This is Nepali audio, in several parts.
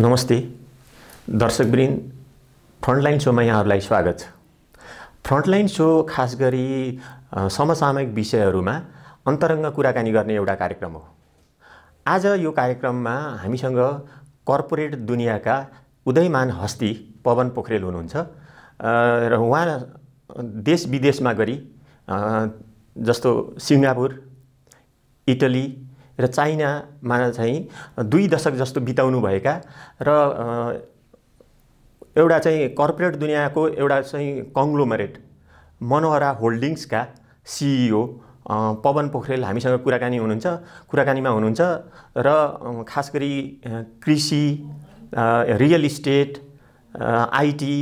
नमस्ते दर्शकवृन्द, फ्रन्टलाइन शोमा यहाँहरूलाई स्वागत छ। फ्रन्टलाइन शो खास गरी समसामयिक विषयहरूमा अन्तरङ्ग कुराकानी गर्ने एउटा कार्यक्रम हो। आज यो कार्यक्रममा हामीसँग कर्पोरेट दुनियाँका उदयमान हस्ती पवन पोखरेल हुनुहुन्छ र उहाँ देश विदेशमा गरी जस्तो सिङ्गापुर, इटली र चाइनामा चाहिँ 2 दशक जस्तो बिताउनु भएका र एउटा चाहिँ कर्पोरेट दुनियाँको एउटा चाहिँ कङ्ग्लोमरेट मनोहरा होल्डिङ्सका सिइओ पवन पोखरेल हामीसँग कुराकानीमा हुनुहुन्छ र खास गरी कृषि, रियल इस्टेट, आइटी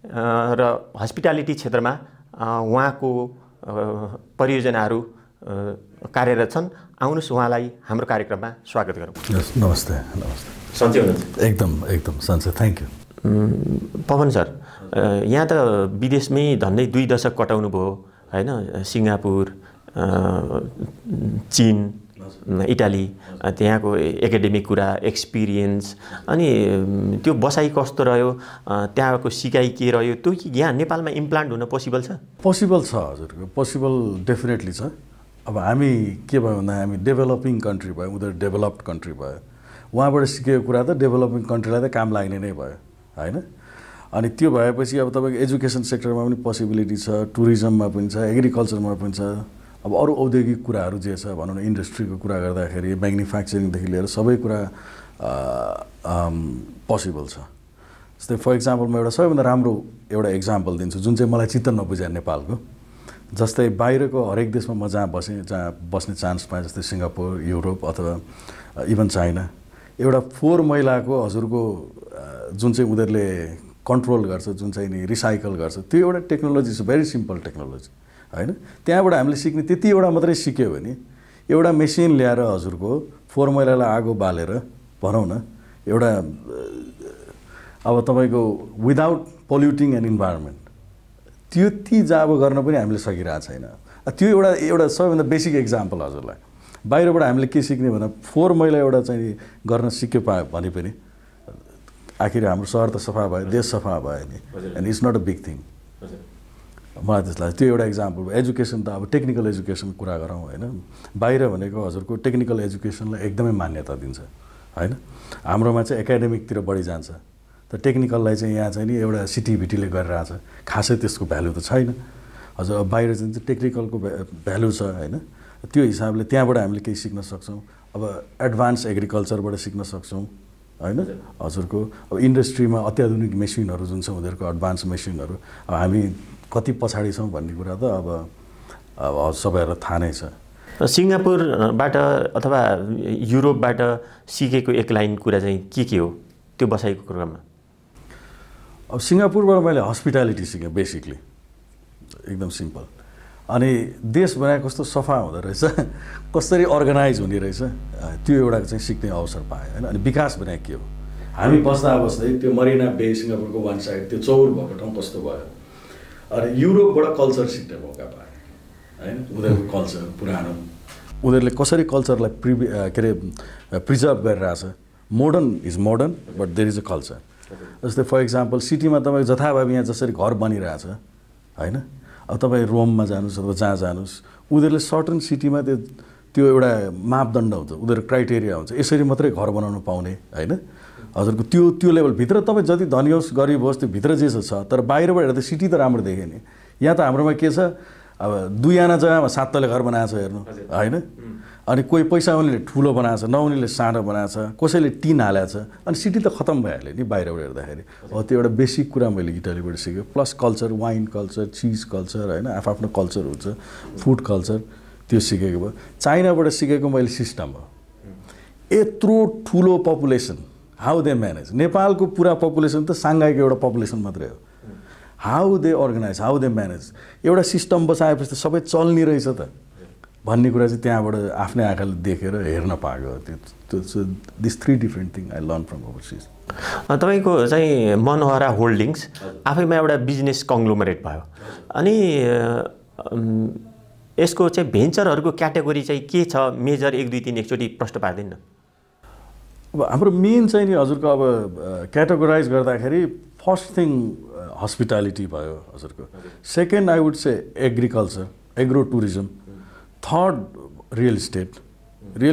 र हस्पिटालिटी क्षेत्रमा उहाँको परियोजनाहरू कार्यरत छन्। आउनुहोस् उहाँलाई हाम्रो कार्यक्रममा स्वागत गरौँ। नमस्ते। सन्चै हुनुहुन्छ? एकदम सन्चै, थ्याङ्क यू। पवन सर, यहाँ त विदेशमै झन्डै 2 दशक कटाउनु भयो हैन? सिङ्गापुर, चीन, इटाली, त्यहाँको एकाडेमिक कुरा, एक्सपिरियन्स, अनि त्यो बसाइ कस्तो रह्यो, त्यहाँको सिकाइ के रह्यो, त्यो यहाँ नेपालमा इम्प्लान्ट हुन पोसिबल छ? पोसिबल छ हजुर, पोसिबल डेफिनेटली छ। अब हामी के भयो भन्दा हामी डेभलपिङ कन्ट्री भयो, उनीहरू डेभलप्ड कन्ट्री भयो। उहाँबाट सिकेको कुरा त डेभलपिङ कन्ट्रीलाई त काम लाग्ने नै भयो हैन? अनि त्यो भएपछि अब तपाईँको एजुकेसन सेक्टरमा पनि पोसिबिलिटी छ, टुरिज्ममा पनि छ, एग्रिकल्चरमा पनि छ। अब अरू औद्योगिक कुराहरू जे छ भनौँ न, इन्डस्ट्रीको कुरा गर्दाखेरि म्यानुफ्याक्चरिङदेखि लिएर सबै कुरा पोसिबल छ। जस्तै फर इक्जाम्पल म एउटा सबैभन्दा राम्रो एउटा इक्जाम्पल दिन्छु जुन चाहिँ मलाई चित्त नबुझ्या नेपालको। जस्तै बाहिरको हरेक देशमा म जहाँ बस्ने चान्स पाएँ, जस्तै सिङ्गापुर, युरोप अथवा इभन चाइना, एउटा 4 महिलाको हजुरको जुन चाहिँ उनीहरूले कन्ट्रोल गर्छ, जुन चाहिँ नि रिसाइकल गर्छ, त्यो एउटा टेक्नोलोजी छ, भेरी सिम्पल टेक्नोलोजी हैन? त्यहाँबाट हामीले सिक्ने त्यति एउटा मात्रै सिक्यो भने एउटा मेसिन ल्याएर हजुरको 4 महिलालाई आगो बालेर भनौँ न एउटा अब तपाईँको विदाउट पोल्युटिङ एन इन्भाइरोमेन्ट, त्यो ती जाब गर्न पनि हामीले सकिरहेको छैन। त्यो एउटा सबैभन्दा बेसिक इक्जाम्पल हजुरलाई। बाहिरबाट हामीले के सिक्ने भन्दा 4 महिला एउटा चाहिँ गर्न सिक्यो पायो भने पनि आखिर हाम्रो सहर त सफा भयो, देश सफा भयो नि, and it's not a big thing. मलाई त्यस्तो लाग्छ। त्यो एउटा इक्जाम्पल भयो। एजुकेसन त अब टेक्निकल एजुकेसन कुरा गरौँ होइन, बाहिर भनेको हजुरको टेक्निकल एजुकेसनलाई एकदमै मान्यता दिन्छ होइन? हाम्रोमा चाहिँ एकाडेमिकतिर बढी जान्छ, त टेक्निकललाई चाहिँ यहाँ चाहिँ नि एउटा सिटिभिटीले गरिरहेछ, खासै त्यसको भ्यालु त छैन। हजुर अब बाहिर चाहिँ टेक्निकलको भ्यालु छ होइन? त्यो हिसाबले त्यहाँबाट हामीले केही सिक्न सक्छौँ। अब एडभान्स एग्रिकल्चरबाट सिक्न सक्छौँ होइन? हजुरको अब इन्डस्ट्रीमा अत्याधुनिक मेसिनहरू जुन छ उनीहरूको एडभान्स मेसिनहरू, अब हामी कति पछाडि छौँ भन्ने कुरा त अब सबैहरूलाई थाहा नै छ। सिङ्गापुरबाट अथवा युरोपबाट सिकेको एक लाइन कुरा चाहिँ के हो त्यो बसाइको क्रममा? अब सिङ्गापुरबाट मैले हस्पिटालिटी सिकेँ बेसिकली, एकदम सिम्पल। अनि देश बनाए कस्तो सफा हुँदो रहेछ, कसरी अर्गनाइज हुने रहेछ, त्यो एउटा चाहिँ सिक्ने अवसर पाएँ होइन? अनि विकास बनाए के हो, हामी बस्दै त्यो मरिना बे सिङ्गापुरको वान साइड त्यो चौर भएको ठाउँ कस्तो भयो। अनि युरोपबाट कल्चर सिक्ने मौका पाएँ होइन? उनीहरूको कल्चर पुरानो, उनीहरूले कसरी कल्चरलाई प्रिजर्भ गरिरहेछ। Modern is modern but there is a culture. जस्तै फर इक्जाम्पल सिटीमा तपाईँ जथाभावी यहाँ जसरी घर बनिरहेछ होइन, अब तपाईँ रोममा जानुहोस् अथवा जहाँ जानुहोस्, उनीहरूले सर्टन सिटीमा त्यो एउटा मापदण्ड हुन्छ, उनीहरू क्राइटेरिया हुन्छ, यसरी मात्रै घर बनाउनु पाउने होइन? हजुरको त्यो लेभलभित्र तपाईँ जति धनी होस् गरिब होस् त्यो भित्र जे छ, तर बाहिरबाट हेर्दा सिटी त राम्रो देख्यो नि। यहाँ त हाम्रोमा के छ, अब 2 आना जग्गामा 7 तले घर बनाएको छ हेर्नु होइन? अनि कोही पैसा उनीहरूले ठुलो बनाएको छ, नउनीले सानो बनाएको छ, कसैले टिन हालेको छ, अनि सिटी त खतम भइहाल्यो नि बाहिरबाट हेर्दाखेरि। हो त्यो एउटा बेसिक कुरा मैले इटालीबाट सिकेँ। प्लस कल्चर, वाइन कल्चर, चिज कल्चर होइन, आफ्नो कल्चर हुन्छ, फुड कल्चर, त्यो सिकेको भयो। चाइनाबाट सिकेको मैले सिस्टम हो। यत्रो ठुलो पपुलेसन, हाउ दे म्यानेज। नेपालको पुरा पपुलेसन त साङ्घाईको एउटा पपुलेसन मात्रै हो। How they organise, how they manage, एउटा सिस्टम बसाएपछि त सबै चल्ने रहेछ त भन्ने कुरा चाहिँ त्यहाँबाट आफ्नै आँखाले देखेर हेर्न पाएको। त्यो this 3 different thing I learn from overseas. तपाईँको चाहिँ मनोहरा होल्डिङ्स आफैमा एउटा बिजनेस कङ्ग्लोमरेट भयो, अनि यसको चाहिँ भेन्चरहरूको क्याटेगोरी चाहिँ के छ? मेजर 1 2 3 एकचोटि प्रश्न पार्दैन? अब हाम्रो मेन चाहिँ नि हजुरको अब क्याटेगोराइज गर्दाखेरि फर्स्ट थिङ हस्पिटालिटी भयो हजुरको, second I would say agriculture agro tourism, third real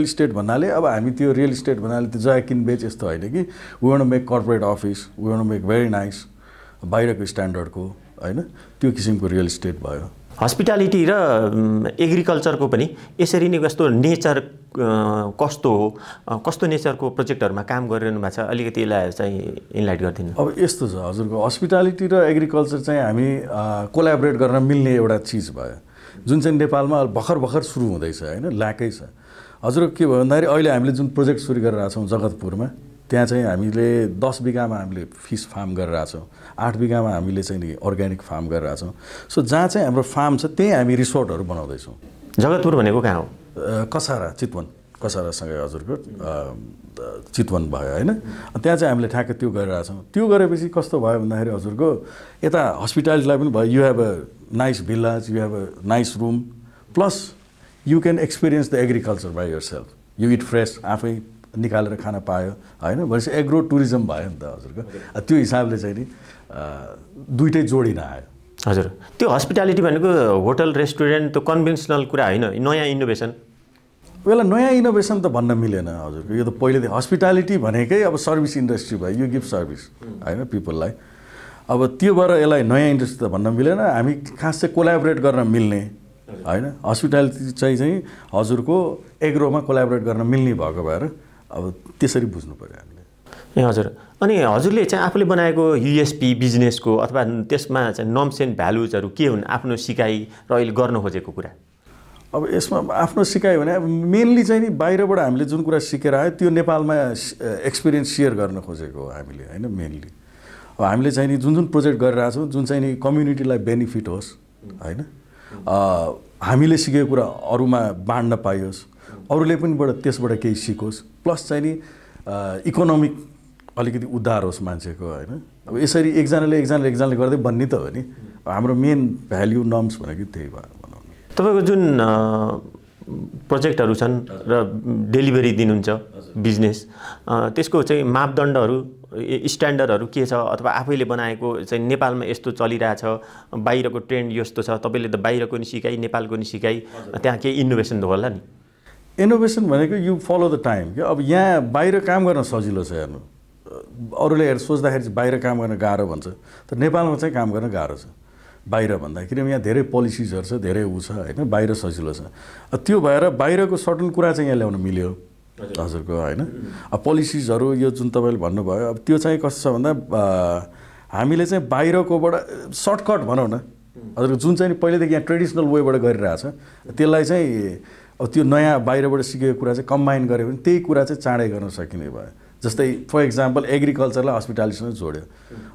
estate भन्नाले अब हामी त्यो रियल इस्टेट भन्नाले त्यो जग्गा किन बेच यस्तो होइन कि we want to make corporate office, we want to make very nice बाहिरको स्ट्यान्डर्डको होइन, त्यो किसिमको रियल इस्टेट भयो। हस्पिटालिटी र एग्रिकल्चरको पनि यसरी नै कस्तो नेचर कस्तो हो, कस्तो नेचरको प्रोजेक्टहरूमा काम गरिरहनु भएको छ, अलिकति यसलाई चाहिँ इनलाइट गरिदिनु। अब यस्तो छ हजुरको, हस्पिटालिटी र एग्रिकल्चर चाहिँ हामी कोलाबोरेट गर्न मिल्ने एउटा चिज भयो, जुन चाहिँ नेपालमा भर्खर सुरु हुँदैछ होइन, ल्याकै छ। हजुर के भयो भन्दाखेरि अहिले हामीले जुन प्रोजेक्ट सुरु गरिरहेको छौँ जगतपुरमा, त्यहाँ चाहिँ हामीले 10 बिघामा हामीले फिस फार्म गरिरहेको छौँ, 8 बिघामा हामीले चाहिँ नि अर्ग्यानिक फार्म गरिरहेको छौँ। सो जहाँ चाहिँ हाम्रो फार्म छ त्यहीँ हामी रिसोर्टहरू बनाउँदैछौँ। जगतपुर भनेको कहाँ हो? कसारा, कसारासँगै हजुरको चितवन भयो होइन, त्यहाँ चाहिँ हामीले ठ्याक्कै त्यो गरिरहेको छौँ। त्यो गरेपछि कस्तो भयो भन्दाखेरि हजुरको यता हस्पिटालिटीलाई पनि भयो, you have a nice village, you have a nice room, plus you can experience the agriculture by yourself, you eat fresh, आफै निकालेर खान पायो होइन, भनेपछि एग्रो टुरिज्म भयो नि त हजुरको। त्यो हिसाबले चाहिँ नि दुइटै जोडिन आयो। हजुर, त्यो हस्पिटालिटी भनेको होटल रेस्टुरेन्ट त्यो कन्भेन्सनल कुरा होइन, नयाँ इनोभेसन। यसलाई नयाँ इनोभेसन त भन्न मिलेन हजुरको, यो त पहिलेदेखि हस्पिटालिटी भनेकै अब सर्भिस इन्डस्ट्री भयो, यु गिभ सर्भिस होइन पिपललाई। अब त्यो भएर यसलाई नयाँ इन्डस्ट्री त भन्न मिलेन, हामी खास चाहिँ कोलाबोरेट गर्न मिल्ने होइन, हस्पिटालिटी चाहिँ हजुरको एग्रोमा कोलाबोरेट गर्न मिल्ने भएको भएर अब त्यसरी बुझ्नु पऱ्यो हामीले। ए हजुर, अनि हजुरले चाहिँ आफूले बनाएको युएसपी बिजनेसको अथवा त्यसमा चाहिँ नर्म्स एन्ड भ्यालुजहरू के हुन्, आफ्नो सिकाइ र अहिले गर्न खोजेको कुरा? अब यसमा आफ्नो सिकाइ भने अब मेनली चाहिँ नि बाहिरबाट हामीले जुन कुरा सिकेर आयो त्यो नेपालमा एक्सपिरियन्स सेयर गर्न खोजेको हो हामीले होइन। मेनली अब हामीले चाहिँ नि जुन प्रोजेक्ट गरिरहेको छौँ जुन चाहिँ नि कम्युनिटीलाई बेनिफिट होस् होइन, हामीले सिकेको कुरा अरूमा बाँड्न पाइयोस्, अरूले पनि त्यसबाट केही सिकोस्, प्लस चाहिँ नि इकोनोमिक अलिकति उद्धार होस् मान्छेको होइन। अब यसरी एकजनाले गर्दै बन्ने त हो नि, हाम्रो मेन भ्याल्यु नर्म्स भनेको त्यही भयो। तपाईँको जुन प्रोजेक्टहरू छन् र डेलिभरी दिनुहुन्छ बिजनेस, त्यसको चाहिँ मापदण्डहरू स्ट्यान्डर्डहरू के छ, अथवा आफैले बनाएको चाहिँ नेपालमा यस्तो चलिरहेछ, बाहिरको ट्रेन्ड यस्तो छ, तपाईँले त बाहिरको नि सिकाइ नेपालको नि सिकाइ, त्यहाँ केही इनोभेसन त होला नि? इनोभेसन भनेको यु फलो द टाइम क्या। अब यहाँ बाहिर काम गर्न सजिलो छ हेर्नु, अरूले सोच्दाखेरि चाहिँ बाहिर काम गर्न गाह्रो भन्छ, तर नेपालमा चाहिँ काम गर्न गाह्रो छ बाहिर भन्दाखेरि। यहाँ धेरै पोलिसिजहरू छ, धेरै ऊ छ होइन, बाहिर सजिलो छ। त्यो भएर बाहिरको सर्टन कुरा चाहिँ यहाँ ल्याउन मिल्यो हजुरको होइन। अब पोलिसिजहरू यो जुन तपाईँले भन्नुभयो, अब त्यो चाहिँ कस्तो छ भन्दा हामीले चाहिँ बाहिरकोबाट सर्टकट भनौँ न हजुरको, जुन चाहिँ पहिलेदेखि यहाँ ट्रेडिसनल वेबाट गरिरहेछ त्यसलाई चाहिँ अब त्यो नयाँ बाहिरबाट सिकेको कुरा चाहिँ कम्बाइन गऱ्यो भने त्यही कुरा चाहिँ चाँडै गर्न सकिने भयो। जस्तै फर इक्जाम्पल एग्रिकल्चरलाई हस्पिटालिटीसँग जोड्यो,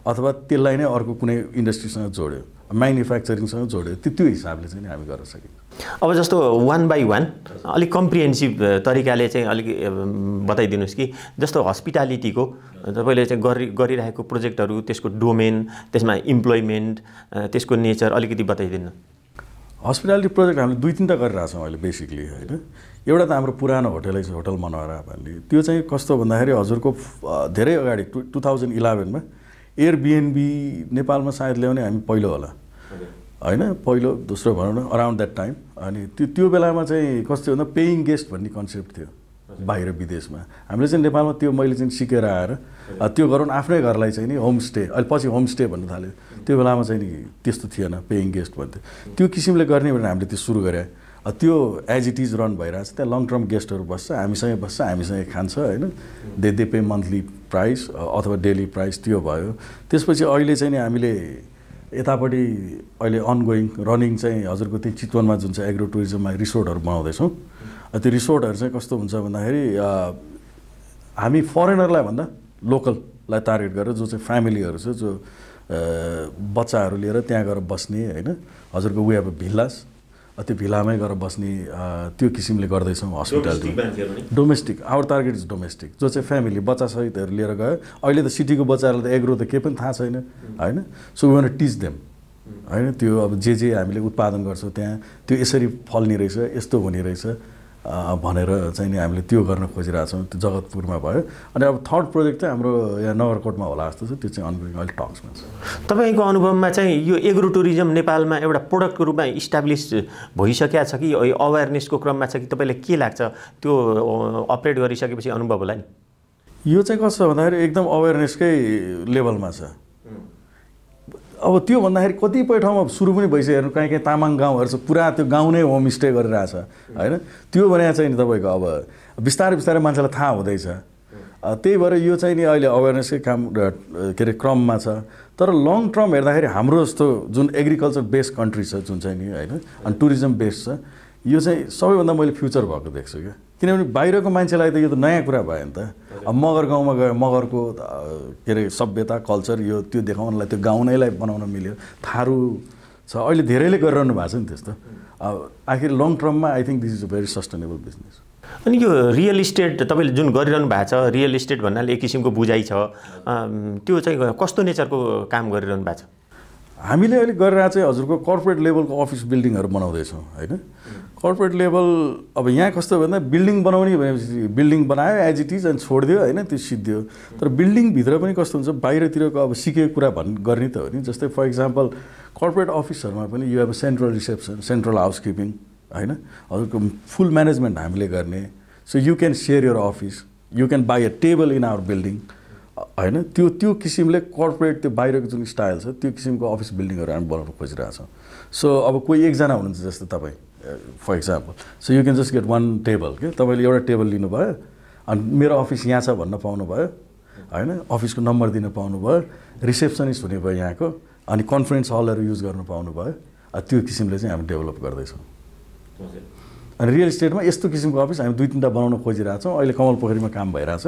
अथवा त्यसलाई नै अर्को कुनै इन्डस्ट्रीसँग जोड्यो, म्यानुफ्याक्चरिङसँग जोड्यो, त्यो हिसाबले चाहिँ हामी गर्न सकिन्छ। अब जस्तो 1 by 1 अलिक कम्प्रिहेन्सिभ तरिकाले चाहिँ अलिक बताइदिनुहोस् कि जस्तो हस्पिटालिटीको तपाईँले चाहिँ गरिरहेको प्रोजेक्टहरू, त्यसको डोमेन, त्यसमा इम्प्लोइमेन्ट, त्यसको नेचर अलिकति बताइदिनु। हस्पिटालिटी प्रोजेक्ट हामीले 2-3 गरिरहेको छौँ अहिले बेसिकली होइन। एउटा त हाम्रो पुरानो होटलै छ, होटल मनोहरा भन्ने, त्यो चाहिँ कस्तो भन्दाखेरि हजुरको धेरै अगाडि 2011 मा एयरबिएनबी नेपालमा सायद ल्याउने हामी पहिलो होला होइन, पहिलो दोस्रो भनौँ न अराउन्ड द्याट टाइम। अनि त्यो बेलामा चाहिँ कस्तो भन्दा पेइङ गेस्ट भन्ने कन्सेप्ट थियो बाहिर विदेशमा, हामीले चाहिँ नेपालमा त्यो मैले चाहिँ सिकेर आएर त्यो गरौँ आफ्नै घरलाई चाहिँ नि होमस्टे, अहिले पछि होमस्टे भन्नु थाल्यो, त्यो बेलामा चाहिँ नि त्यस्तो थिएन, पेइङ गेस्ट भन्थ्यो। त्यो किसिमले गर्ने भनेर हामीले त्यो सुरु गरे, त्यो एज इट इज रन भइरहेछ। त्यहाँ लङ टर्म गेस्टहरू बस्छ, हामीसँगै बस्छ, हामीसँगै खान्छ होइन, दे पे मन्थली प्राइस अथवा डेली प्राइस, त्यो भयो। त्यसपछि अहिले चाहिँ नि हामीले यतापट्टि अहिले अनगोइङ रनिङ चाहिँ हजुरको त्यही चितवनमा जुन चाहिँ एग्रो टुरिज्ममा रिसोर्टहरू बनाउँदैछौँ। त्यो रिसोर्टहरू चाहिँ कस्तो हुन्छ भन्दाखेरि हामी फरेनरलाई भन्दा लोकललाई टार्गेट गरेर, जो चाहिँ फ्यामिलीहरू छ, जो बच्चाहरू लिएर त्यहाँ गएर बस्ने होइन, हजुरको वे अब भिल्लास, त्यो भिल्लामै गएर बस्ने त्यो किसिमले गर्दैछौँ hospitality. Domestic, our target is domestic, जो चाहिँ फ्यामिली बच्चासहितहरू लिएर गयो। अहिले त सिटीको बच्चाहरूलाई त एग्रो त केही पनि थाहा छैन होइन, so we want to teach them होइन। त्यो अब जे हामीले उत्पादन गर्छौँ त्यहाँ त्यो यसरी फल्ने रहेछ, यस्तो हुने रहेछ, भनेर चाहिँ नि हामीले त्यो गर्न खोजिरहेछौँ। त्यो जगतपुरमा भयो। अनि अब थर्ड प्रोजेक्ट चाहिँ हाम्रो यहाँ नगरकोटमा होला जस्तो छ, त्यो चाहिँ अनगोइङ अहिले टक्समा छ। तपाईँको अनुभवमा चाहिँ यो एग्रो टुरिज्म नेपालमा एउटा प्रोडक्टको रूपमा इस्टाब्लिस भइसकेको छ कि अवेरनेसको क्रममा छ कि तपाईँलाई के लाग्छ त्यो अपरेट गरिसकेपछि अनुभव होला नि? यो चाहिँ कस्तो छ भन्दाखेरि एकदम अवेरनेसकै लेभलमा छ। अब त्यो भन्दाखेरि कतिपय ठाउँमा सुरु पनि भइसक्यो, कहीँ तामाङ गाउँहरू छ, पुरा त्यो गाउँ नै होमस्टे गरिरहेछ होइन। त्यो भने चाहिँ नि तपाईँको अब बिस्तारै बिस्तारै मान्छेलाई थाहा हुँदैछ। त्यही भएर यो चाहिँ नि अहिले अवेरनेसकै काम के अरे क्रममा छ। तर लङ टर्म हेर्दाखेरि हाम्रो जस्तो जुन एग्रिकल्चर बेस्ड कन्ट्री छ जुन चाहिँ नि होइन, अनि टुरिज्म बेस्ड छ, यो चाहिँ सबैभन्दा मैले फ्युचर भएको देख्छु क्या। किनभने बाहिरको मान्छेलाई त यो त नयाँ कुरा भयो नि त। अब मगर गाउँमा गयो, मगरको के अरे सभ्यता कल्चर यो त्यो देखाउनलाई त्यो गाउँ नैलाई बनाउन मिल्यो। थारू छ, अहिले धेरैले गरिरहनु भएको छ नि त्यस्तो। आखिर लङ टर्ममा I think this is a very sustainable business. अनि यो रियल इस्टेट तपाईँले जुन गरिरहनु भएको छ, रियल इस्टेट भन्नाले एक किसिमको बुझाइ छ, त्यो चाहिँ कस्तो नेचरको काम गरिरहनु भएको छ? हामीले अहिले गरेर चाहिँ हजुरको कर्पोरेट लेभलको अफिस बिल्डिङहरू बनाउँदैछौँ होइन। कर्पोरेट लेभल अब यहाँ कस्तो भन्दा बिल्डिङ बनाउने भनेपछि बिल्डिङ बनायो एज इट इज अनि छोडिदियो होइन, त्यो सिद्धियो। तर बिल्डिङभित्र पनि कस्तो हुन्छ, बाहिरतिरको अब सिकेको कुरा गर्ने त हो नि। जस्तै फर इक्जाम्पल कर्पोरेट अफिसहरूमा पनि यो अब सेन्ट्रल रिसेप्सन, सेन्ट्रल हाउसकिपिङ होइन, हजुरको फुल म्यानेजमेन्ट हामीले गर्ने। So you can share your office, you can buy a table in our building होइन। त्यो किसिमले कर्पोरेट त्यो बाहिरको जुन स्टाइल छ त्यो किसिमको अफिस बिल्डिङहरू हामी बनाउन खोजिरहेछौँ। सो अब कोही एकजना हुनुहुन्छ जस्तो तपाईँ for example, so you can just get one table के, तपाईँले एउटा टेबल लिनुभयो अनि मेरो अफिस यहाँ छ भन्न पाउनुभयो होइन, अफिसको नम्बर दिन पाउनुभयो, रिसेप्सनिस्ट हुने भयो यहाँको, अनि कन्फरेन्स हलहरू युज गर्नु पाउनुभयो। त्यो किसिमले चाहिँ हामी डेभलप गर्दैछौँ। अनि रियल इस्टेटमा यस्तो किसिमको अफिस हामी 2-3टा बनाउन खोजिरहेछौँ। अहिले कमल पोखरीमा काम भइरहेछ,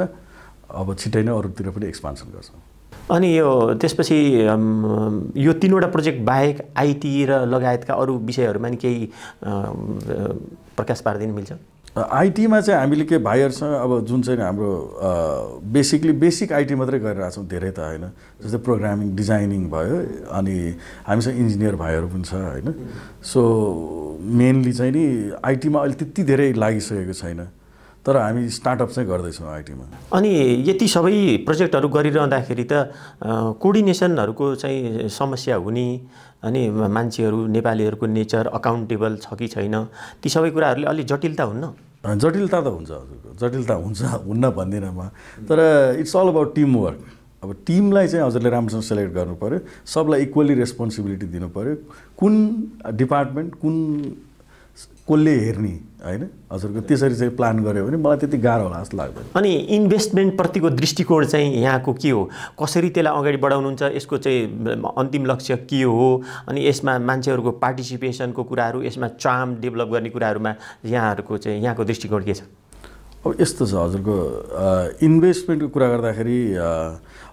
अब छिट्टै नै अरूतिर पनि एक्सपान्सन गर्छौँ। अनि यो त्यसपछि यो 3वटा प्रोजेक्ट बाहेक आइटी र लगायतका अरू विषयहरूमा नि केही प्रकाश पारिदिन मिल्छ? आइटीमा चाहिँ हामीले के भाइहरूसँग अब जुन चाहिँ हाम्रो बेसिक आइटी मात्रै गरिरहेछौँ, धेरै त होइन। जस्तै प्रोग्रामिङ डिजाइनिङ भयो, अनि हामीसँग इन्जिनियर भाइहरू पनि छ होइन। सो मेनली चाहिँ नि आइटीमा अहिले त्यति धेरै लागिसकेको छैन, तर हामी स्टार्टअप चाहिँ गर्दैछौँ आइटीमा। अनि यति सबै प्रोजेक्टहरू गरिरहँदाखेरि त कोअर्डिनेसनहरूको चाहिँ समस्या हुने, अनि मान्छेहरू नेपालीहरूको नेचर अकाउन्टेबल छ कि छैन, ती सबै कुराहरूले अलि जटिलता हुन्न? जटिलता त हुन्छ हजुरको, जटिलता हुन्छ, हुन्न भन्दिनँ म। तर it's all about team work. अब टिमलाई चाहिँ हजुरले राम्रोसँग सेलेक्ट गर्नु पऱ्यो, सबलाई इक्वली रेस्पोन्सिबिलिटी दिनु पऱ्यो। कुन डिपार्टमेन्ट कुन कसले हेर्ने होइन, हजुरको त्यसरी चाहिँ प्लान गऱ्यो भने मलाई त्यति गाह्रो होला जस्तो लाग्दैन। अनि इन्भेस्टमेन्टप्रतिको दृष्टिकोण चाहिँ यहाँको के हो? कसरी त्यसलाई अगाडि बढाउनुहुन्छ? यसको चाहिँ अन्तिम लक्ष्य के हो? अनि यसमा मान्छेहरूको पार्टिसिपेसनको कुराहरू, यसमा चार्म डेभलप गर्ने कुराहरूमा यहाँहरूको चाहिँ यहाँको दृष्टिकोण के छ? अब यस्तो छ हजुरको, इन्भेस्टमेन्टको कुरा गर्दाखेरि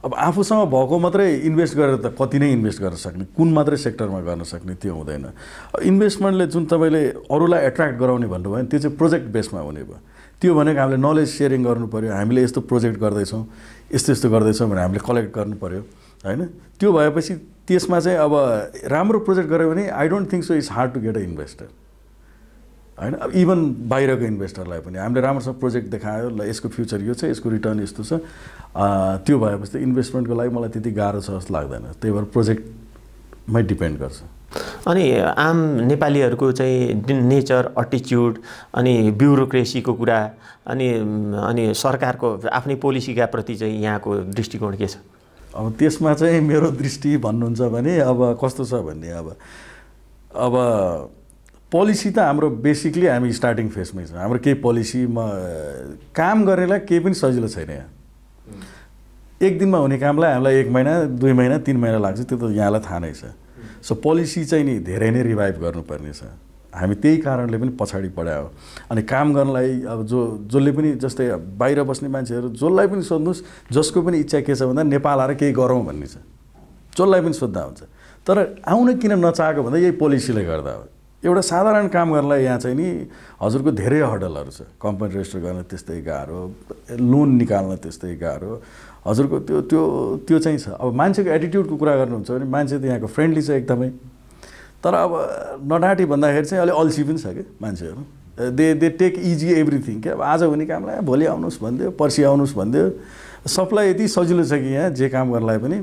अब आफूसँग भएको मात्रै इन्भेस्ट गरेर त कति नै इन्भेस्ट गर्न सक्ने, कुन मात्रै सेक्टरमा गर्न सक्ने त्यो हुँदैन। इन्भेस्टमेन्टले जुन तपाईँले अरूलाई एट्र्याक्ट गराउने भन्नुभयो भने त्यो चाहिँ प्रोजेक्ट बेसमा हुने भयो। त्यो भनेको हामीले नलेज सेयरिङ गर्नु पऱ्यो, हामीले यस्तो प्रोजेक्ट गर्दैछौँ, यस्तो गर्दैछौँ भने हामीले कलेक्ट गर्नु पऱ्यो होइन। त्यो भएपछि त्यसमा चाहिँ अब राम्रो प्रोजेक्ट गऱ्यो भने I don't think so it's hard to get a investor होइन। अब इभन बाहिरको इन्भेस्टरलाई पनि हामीले राम्रोसँग प्रोजेक्ट देखायो, ल यसको फ्युचर यो छ, यसको रिटर्न यस्तो छ, त्यो भएपछि त इन्भेस्टमेन्टको लागि मलाई त्यति गाह्रो छ जस्तो लाग्दैन। त्यही भएर प्रोजेक्टमै डिपेन्ड गर्छ। अनि आम नेपालीहरूको चाहिँ नेचर, एटिट्युड, अनि ब्युरोक्रेसीको कुरा, अनि सरकारको आफ्नै पोलिसीका प्रति चाहिँ यहाँको दृष्टिकोण के छ? अब त्यसमा चाहिँ मेरो दृष्टि भन्नुहुन्छ भने अब कस्तो छ भन्ने, अब पोलिसी त हाम्रो बेसिकली हामी स्टार्टिङ फेजमै छ। हाम्रो केही पोलिसीमा काम गर्नेलाई केही पनि सजिलो छैन। यहाँ एक दिनमा हुने कामलाई हामीलाई 1 महिना 2 महिना 3 महिना लाग्छ, त्यो त यहाँलाई थाहा नै छ। सो पोलिसी चाहिँ नि धेरै नै रिभाइभ गर्नुपर्ने छ। हामी त्यही कारणले पनि पछाडि पढायो। अनि काम गर्नलाई अब जसले पनि जस्तै बाहिर बस्ने मान्छेहरू जसलाई पनि सोध्नुहोस्, जसको पनि इच्छा के छ भन्दा नेपाल आएर केही गरौँ भन्ने छ, जसलाई पनि सोद्धा हुन्छ। तर आउन किन नचाहेको भन्दा यही पोलिसीले गर्दा हो। एउटा साधारण काम गर्नलाई यहाँ चाहिँ नि हजुरको धेरै हर्डलहरू छ। कम्पनी रेजिस्टर गर्न त्यस्तै गाह्रो, लोन निकाल्न त्यस्तै गाह्रो हजुरको, त्यो चाहिँ छ। अब मान्छेको एटिट्युडको कुरा गर्नुहुन्छ भने मान्छे त यहाँको फ्रेन्डली छ एकदमै, तर अब नडाँटी भन्दाखेरि चाहिँ अलि अल्छी पनि छ क्या मान्छेहरू दे टेक इजी एभ्रिथिङ क्या। अब आज हुने कामलाई भोलि आउनुहोस् भनिदियो, पर्सि आउनुहोस् भनिदियो। सबलाई यति सजिलो छ कि यहाँ जे काम गर्नलाई पनि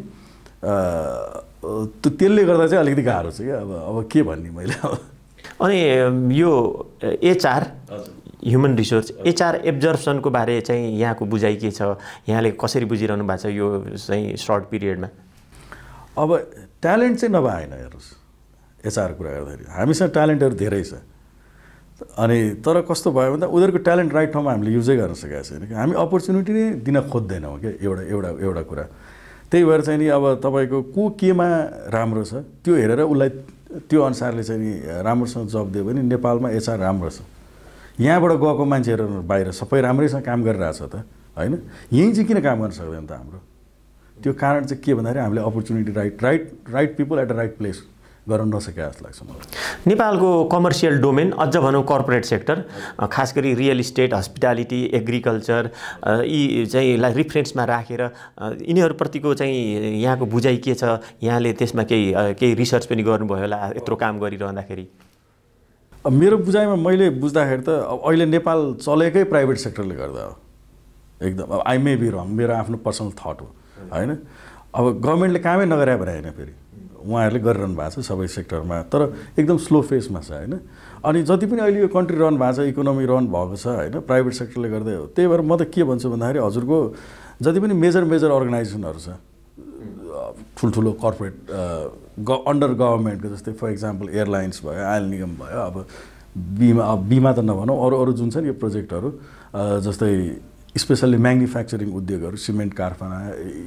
त्यसले गर्दा चाहिँ अलिकति गाह्रो छ क्या। अब के भन्ने मैले अब। अनि यो एचआर ह्युमन रिसोर्स एचआर एब्जर्भसनको बारे चाहिँ यहाँको बुझाइ के छ? यहाँले कसरी बुझिरहनु भएको छ यो चाहिँ सर्ट पिरियडमा? अब ट्यालेन्ट चाहिँ नभएन हेर्नुहोस्, एचआर कुरा गर्दाखेरि हामीसँग ट्यालेन्टहरू धेरै छ। अनि तर कस्तो भयो भन्दा उनीहरूको ट्यालेन्ट राइट ठाउँमा हामीले युजै गर्न सकेका छैन कि हामी अपर्च्युनिटी नै दिन खोज्दैनौँ क्या। एउटा कुरा त्यही भएर चाहिँ नि अब तपाईँको को केमा राम्रो छ त्यो हेरेर उसलाई त्यो अनुसारले चाहिँ नि राम्रोसँग जब दियो भने नेपालमा एचआर राम्रो छ। यहाँबाट गएको मान्छेहरू बाहिर सबै राम्रैसँग काम गरिरहेछ त होइन, यहीँ चाहिँ किन काम गर्न सक्दैन त हाम्रो? त्यो कारण चाहिँ के भन्दाखेरि हामीले opportunity right people at the right place गर्न नसके जस्तो लाग्छ मलाई। नेपालको कमर्सियल डोमेन अझ भनौँ कर्पोरेट सेक्टर, खास गरी रियल इस्टेट, हस्पिटालिटी, एग्रिकल्चर यी चाहिँ रिफरेन्समा राखेर यिनीहरूप्रतिको चाहिँ यहाँको बुझाइ के छ? यहाँले त्यसमा केही रिसर्च पनि गर्नुभयो होला यत्रो काम गरिरहँदाखेरि? मेरो बुझाइमा मैले बुझ्दाखेरि त अब अहिले नेपाल चलेकै प्राइभेट सेक्टरले गर्दा हो एकदम। अब आई मे बी रङ, मेरो आफ्नो पर्सनल थट हो होइन। अब गभर्मेन्टले कामै नगरे भने होइन, फेरि उहाँहरूले गरिरहनु भएको छ सबै सेक्टरमा, तर एकदम स्लो फेसमा छ होइन। अनि जति पनि अहिले यो कन्ट्री रन भएको छ, इकोनोमी रन भएको छ होइन, प्राइभेट सेक्टरले गर्दै हो। त्यही भएर म त के भन्छु भन्दाखेरि हजुरको जति पनि मेजर अर्गनाइजेसनहरू छ ठुल्ठुलो कर्पोरेट अन्डर गभर्मेन्टको, जस्तै फर इक्जाम्पल एयरलाइन्स भयो, आयल निगम भयो, अब बिमा त नभनौँ, अरू जुन छ नि यो प्रोजेक्टहरू जस्तै स्पेसल्ली म्यानुफ्याक्चरिङ उद्योगहरू, सिमेन्ट कारखाना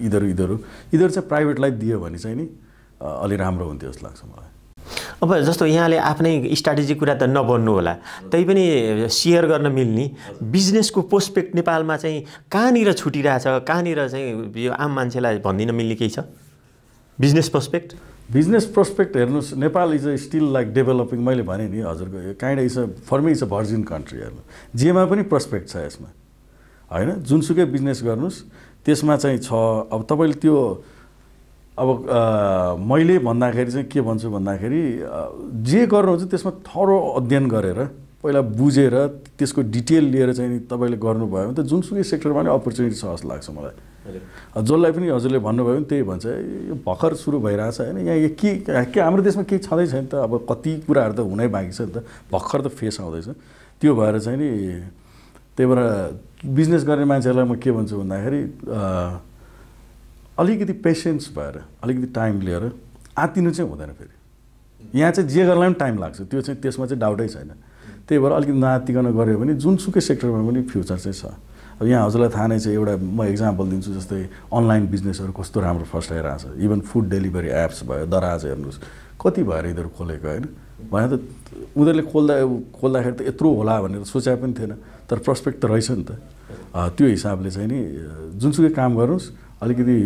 यिनीहरू चाहिँ प्राइभेटलाई दियो भने चाहिँ नि अलि राम्रो हुन्थ्यो जस्तो लाग्छ मलाई। अब जस्तो यहाँले आफ्नै स्ट्राटेजिक कुरा त नबन्नु होला, तैपनि सेयर गर्न मिल्ने बिजनेसको प्रोस्पेक्ट नेपालमा चाहिँ कहाँनिर छुटिरहेछ, कहाँनिर चाहिँ यो आम मान्छेलाई भनिदिन मिल्ने केही छ? बिजनेस प्रोस्पेक्ट हेर्नुहोस्, Nepal is a still like developing. मैले भने नि हजुरको यो kind is for me is a virgin country. हेर्नु जेमा पनि प्रोस्पेक्ट छ यसमा होइन, जुनसुकै बिजनेस गर्नुहोस् त्यसमा चाहिँ छ। अब तपाईँले त्यो अब मैले भन्दाखेरि चाहिँ के भन्छु भन्दाखेरि जे गर्नुहुन्छ त्यसमा थरो अध्ययन गरेर पहिला बुझेर त्यसको डिटेल लिएर चाहिँ तपाईँले गर्नुभयो भने त जुनसुकै सेक्टरमा पनि अपर्च्युनिटी छ जस्तो लाग्छ मलाई। जसलाई पनि हजुरले भन्नुभयो भने त्यही भन्छ, यो भर्खर सुरु भइरहेछ होइन, यहाँ के हाम्रो देशमा केही छँदै छैन त। अब कति कुराहरू त हुनै बाँकी छ नि त, भर्खर त फेस आउँदैछ। त्यो भएर चाहिँ नि त्यही भएर बिजनेस गर्ने मान्छेहरूलाई म के भन्छु भन्दाखेरि अलिकति पेसेन्स भएर अलिकति टाइम लिएर आत्तिनु चाहिँ हुँदैन। फेरि यहाँ चाहिँ जे गर्नलाई पनि टाइम लाग्छ, त्यो चाहिँ त्यसमा चाहिँ डाउटै छैन। त्यही भएर अलिकति नआत्तिकन गऱ्यो भने जुनसुकै सेक्टरमा पनि फ्युचर चाहिँ छ। अब यहाँ हजुरलाई थाहा नै छ, एउटा म इक्जाम्पल दिन्छु, जस्तै अनलाइन बिजनेसहरू कस्तो राम्रो फस्टाइरहेको छ। इभन फुड डेलिभरी एप्स भयो, दराज हेर्नुहोस् कति भएर यिनीहरू खोलेको होइन। भने त उनीहरूले खोल्दाखेरि त यत्रो होला भनेर सोचे पनि थिएन, तर प्रोस्पेक्ट त रहेछ नि त। त्यो हिसाबले चाहिँ नि जुनसुकै काम गर्नुहोस् अलिकति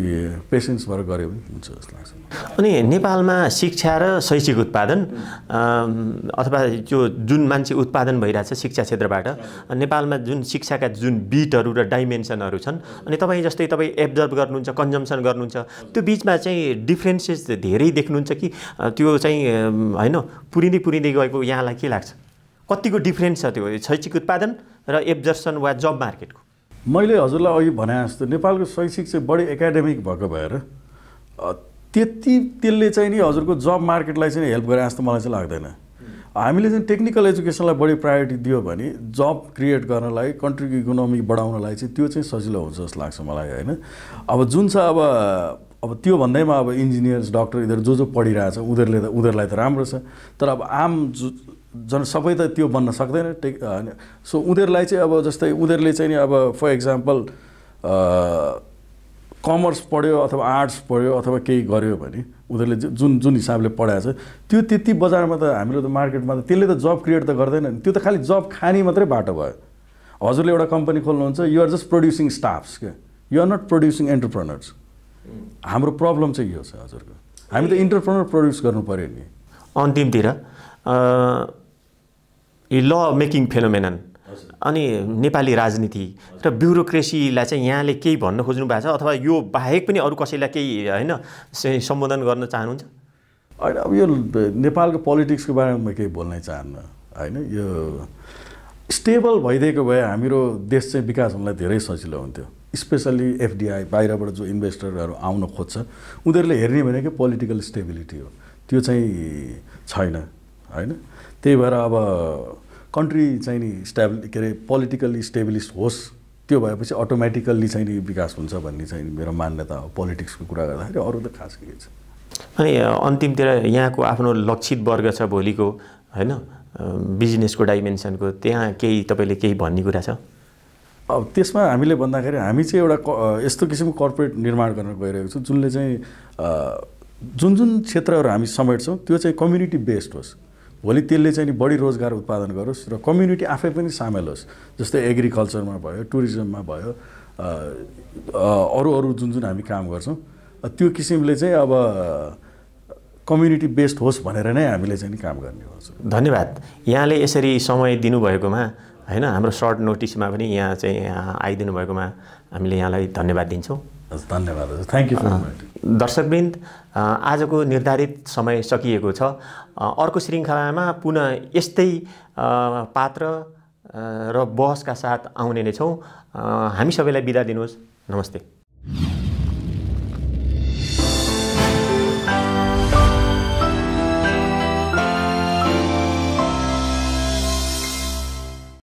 पेसेन्स भएर गऱ्यो भने हुन्छ जस्तो लाग्छ। अनि नेपालमा शिक्षा र शैक्षिक उत्पादन अथवा त्यो जुन मान्छे उत्पादन भइरहेछ शिक्षा क्षेत्रबाट, नेपालमा जुन शिक्षाका जुन बिटहरू र डाइमेन्सनहरू छन्, अनि तपाईँ एब्जर्भ गर्नुहुन्छ, कन्जम्सन गर्नुहुन्छ, त्यो बिचमा चाहिँ डिफ्रेन्सेस धेरै देख्नुहुन्छ कि त्यो चाहिँ होइन पुरिँदै गएको यहाँलाई के लाग्छ? कतिको डिफ्रेन्स छ त्यो शैक्षिक उत्पादन र एब्जर्सन वा जब मार्केटको? मैले हजुरलाई अघि भने जस्तो नेपालको शैक्षिक चाहिँ बढी एकाडेमिक भएको भएर त्यसले चाहिँ नि हजुरको जब मार्केटलाई चाहिँ हेल्प गरे जस्तो मलाई चाहिँ लाग्दैन। हामीले चाहिँ टेक्निकल एजुकेसनलाई बढी प्रायोरिटी दियो भने जब क्रिएट गर्नलाई, कन्ट्रीको इकोनोमी बढाउनलाई चाहिँ त्यो चाहिँ सजिलो हुन्छ जस्तो लाग्छ मलाई होइन। अब जुन छ अब त्यो भन्दैमा अब इन्जिनियर्स, डक्टर यिनीहरू जो पढिरहेछ उनीहरूलाई त राम्रो छ, तर अब आम सबै त त्यो बन्न सक्दैन होइन। सो उनीहरूलाई चाहिँ अब जस्तै उनीहरूले चाहिँ नि अब फर इक्जाम्पल कमर्स पढ्यो अथवा आर्ट्स पढ्यो अथवा केही गर्यो भने उनीहरूले जुन हिसाबले पढाएको छ त्यो त्यति बजारमा त हाम्रो त मार्केटमा त त्यसले त जब क्रिएट त गर्दैन नि, त्यो त खालि जब खाने मात्रै बाटो भयो। हजुरले एउटा कम्पनी खोल्नुहुन्छ, you are just producing staffs क्या, you are not producing entrepreneurs. हाम्रो प्रब्लम चाहिँ यो छ हजुरको, हामी त इन्टरप्रेनर प्रड्युस गर्नु पऱ्यो नि। अन्तिमतिर ल मेकिङ फेनोमेनन अनि नेपाली राजनीति र ब्युरोक्रेसीलाई चाहिँ यहाँले केही भन्न खोज्नु भएको छ अथवा यो बाहेक पनि अरू कसैलाई केही होइन सम्बोधन गर्न चाहनुहुन्छ? होइन, अब यो नेपालको पोलिटिक्सको बारेमा म केही बोल्नै चाहन्न होइन। यो स्टेबल भइदिएको भए हाम्रो देश चाहिँ विकास हुनलाई धेरै सजिलो हुन्थ्यो। स्पेसल्ली एफडिआई बाहिरबाट जो इन्भेस्टरहरू आउन खोज्छ उनीहरूले हेर्ने भनेको पोलिटिकल स्टेबिलिटी हो, त्यो चाहिँ छैन होइन। त्यही भएर अब कन्ट्री चाहिँ नि के अरे पोलिटिकल्ली स्टेबिलिस्ट होस्, त्यो भएपछि अटोमेटिकल्ली चाहिँ नि विकास हुन्छ भन्ने चाहिँ मेरो मान्यता हो। पोलिटिक्सको कुरा गर्दाखेरि अरू त खास केही छ। अनि अन्तिमतिर यहाँको आफ्नो लक्षित वर्ग छ भोलिको होइन, बिजनेसको डाइमेन्सनको, त्यहाँ केही तपाईँले केही भन्ने कुरा छ? अब त्यसमा हामीले भन्दाखेरि हामी चाहिँ एउटा यस्तो किसिमको कर्पोरेट निर्माण गर्न गइरहेको छौँ जुनले चाहिँ जुन जुन क्षेत्रहरू हामी समेट्छौँ त्यो चाहिँ कम्युनिटी बेस्ड होस्। भोलि त्यसले चाहिँ नि बढी रोजगार उत्पादन गरोस् र कम्युनिटी आफै पनि सामेल होस्। जस्तै एग्रिकल्चरमा भयो, टुरिज्ममा भयो, अरू जुन जुन हामी काम गर्छौँ त्यो किसिमले चाहिँ अब कम्युनिटी बेस्ड होस् भनेर नै हामीले चाहिँ नि काम गर्ने हो। धन्यवाद यहाँले यसरी समय दिनुभएकोमा होइन, हाम्रो सर्ट नोटिसमा पनि यहाँ चाहिँ आइदिनु भएकोमा हामीले यहाँलाई धन्यवाद दिन्छौँ। धन्यवाद, थ्याङ्क यू। दर्शकवृन्द, आजको निर्धारित समय सकिएको छ। अर्को श्रृङ्खलामा पुनः यस्तै पात्र र बहसका साथ आउने नै छौँ। हामी सबैलाई बिदा दिनुहोस्। नमस्ते।